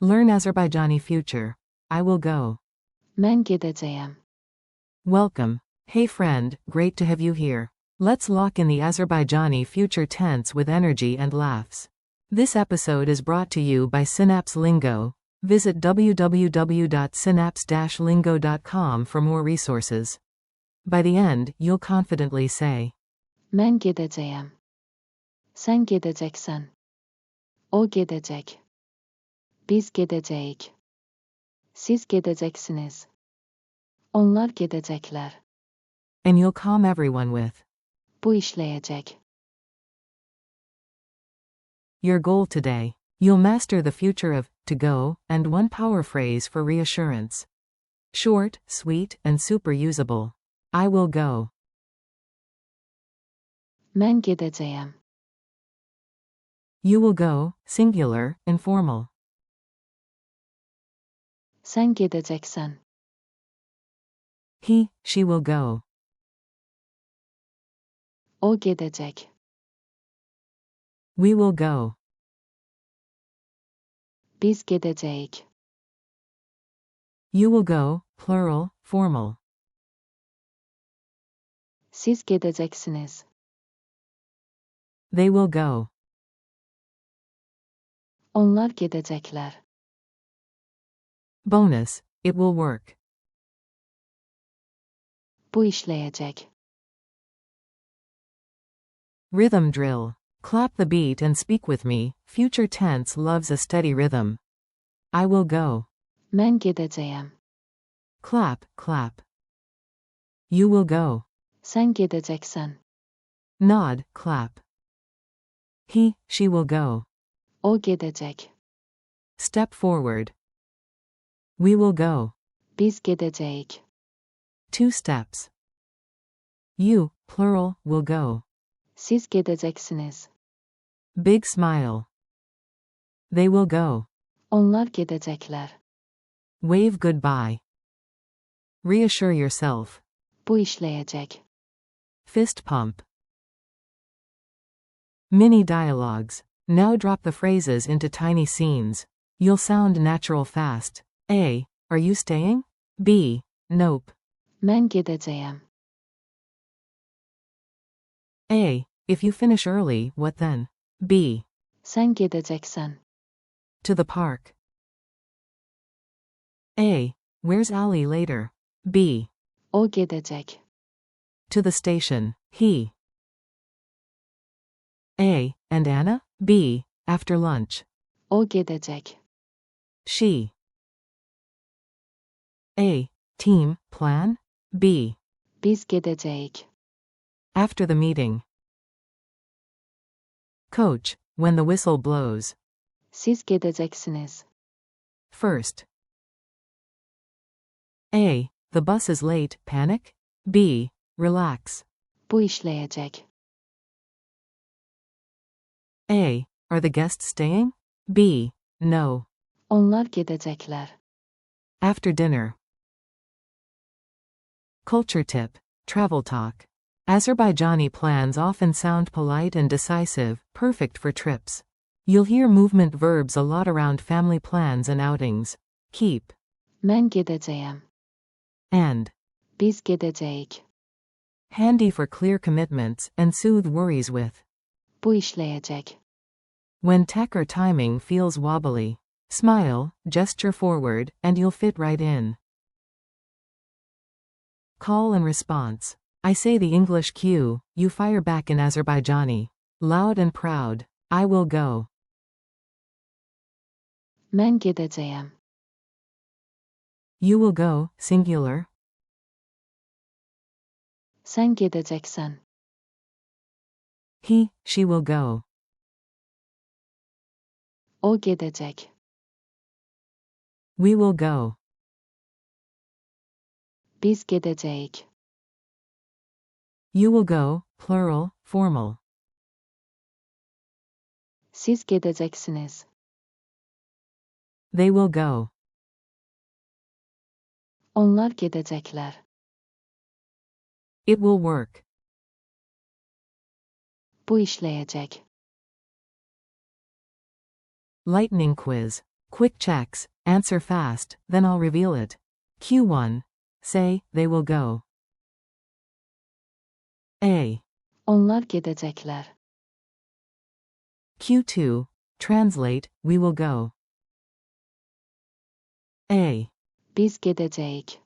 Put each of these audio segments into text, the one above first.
Learn Azerbaijani future. I will go. Mən gedəcəyəm. Welcome. Hey friend, great to have you here. Let's lock in the Azerbaijani future tense with energy and laughs. This episode is brought to you by Synapse Lingo. Visit www.synapse-lingo.com for more resources. By the end, you'll confidently say, Mən gedəcəyəm. Sən gedəcəksən. O gedəcək. Biz gedəcəyik. Siz gedəcəksiniz. Onlar gedəcəklər. and you'll calm everyone with, Bu işləyəcək. your goal today. You'll master the future of to go and one power phrase for reassurance. Short, sweet, and super usable. I will go. Mən gedəcəyəm. You will go, singular, informal. Sən gedəcəksən. He, she will go. O gedəcək. We will go. Biz gedəcəyik. You will go, plural, formal. Siz gedəcəksiniz. They will go. Onlar gedəcəklər. Bonus, it will work. Bu işləyəcək. Rhythm drill. Clap the beat and speak with me. Future tense loves a steady rhythm. I will go. Mən gedəcəyəm. Clap, clap. You will go. Sən gedəcəksən. Nod, clap. He, she will go. O gedəcək. Step forward. We will go. Biz gedəcəyik. 2 steps. You, plural, will go. Siz gedəcəksiniz. Big smile. They will go. Onlar gedəcəklər. Wave goodbye. Reassure yourself. Bu işləyəcək. Fist pump. Mini dialogues. Now drop the phrases into tiny scenes. You'll sound natural fast. A. Are you staying? B. Nope. Mən gedəcəyəm. A. If you finish early, what then? B. Sən gedəcəksən. To the park. A. Where's Ali later? B. O gedəcək. To the station. He. A. And Anna? B. After lunch. O gedəcək. She. A. Team, plan? B. Biz gedəcəyik. After the meeting. Coach, when the whistle blows. Siz gedəcəksiniz. First. A. The bus is late, panic? B. Relax. Bu işləyəcək. A. Are the guests staying? B. No. Onlar gedəcəklər. After dinner. Culture tip. Travel talk. Azerbaijani plans often sound polite and decisive, perfect for trips. You'll hear movement verbs a lot around family plans and outings. Keep. Mən gedəcəyəm. And. Biz gedəcəyik. Handy for clear commitments and soothe worries with. Bu işləyəcək. When tech or timing feels wobbly. Smile, gesture forward, and you'll fit right in. Call and response. I say the English cue, you fire back in Azerbaijani. Loud and proud. I will go. Mən gedəcəyəm. You will go, singular. Sən gedəcəksən. He, she will go. O gedəcək. We will go. Biz gedəcəyik. You will go, plural, formal. Siz gedəcəksiniz. They will go. Onlar gedəcəklər. It will work. Bu işləyəcək. Lightning quiz. Quick checks, answer fast, then I'll reveal it. Q1. Say, they will go. A. Onlar gedəcəklər. Q2. Translate, we will go. A. Biz gedəcəyik.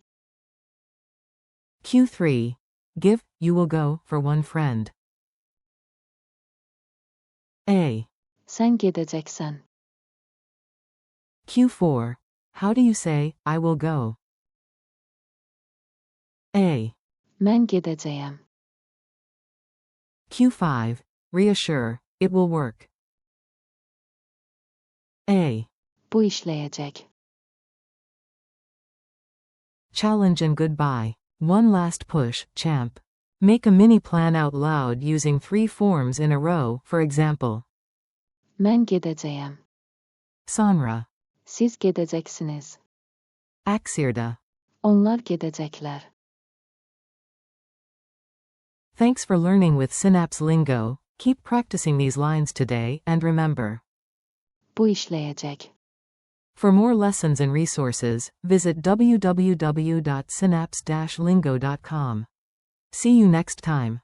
Q3. Give, you will go, for one friend. A. Sən gedəcəksən. Q4. How do you say, I will go? A. Mən gedəcəyəm. Q5. Reassure, it will work. A. Bu işləyəcək. Challenge and goodbye. One last push, champ. Make a mini plan out loud using 3 forms in a row, for example. Mən gedəcəyəm. Sonra. Siz gedəcəksiniz. Aksirda. Onlar gedəcəklər. Thanks for learning with Synapse Lingo. Keep practicing these lines today, and remember. Bu işləyəcək. For more lessons and resources, visit www.synapse-lingo.com. See you next time.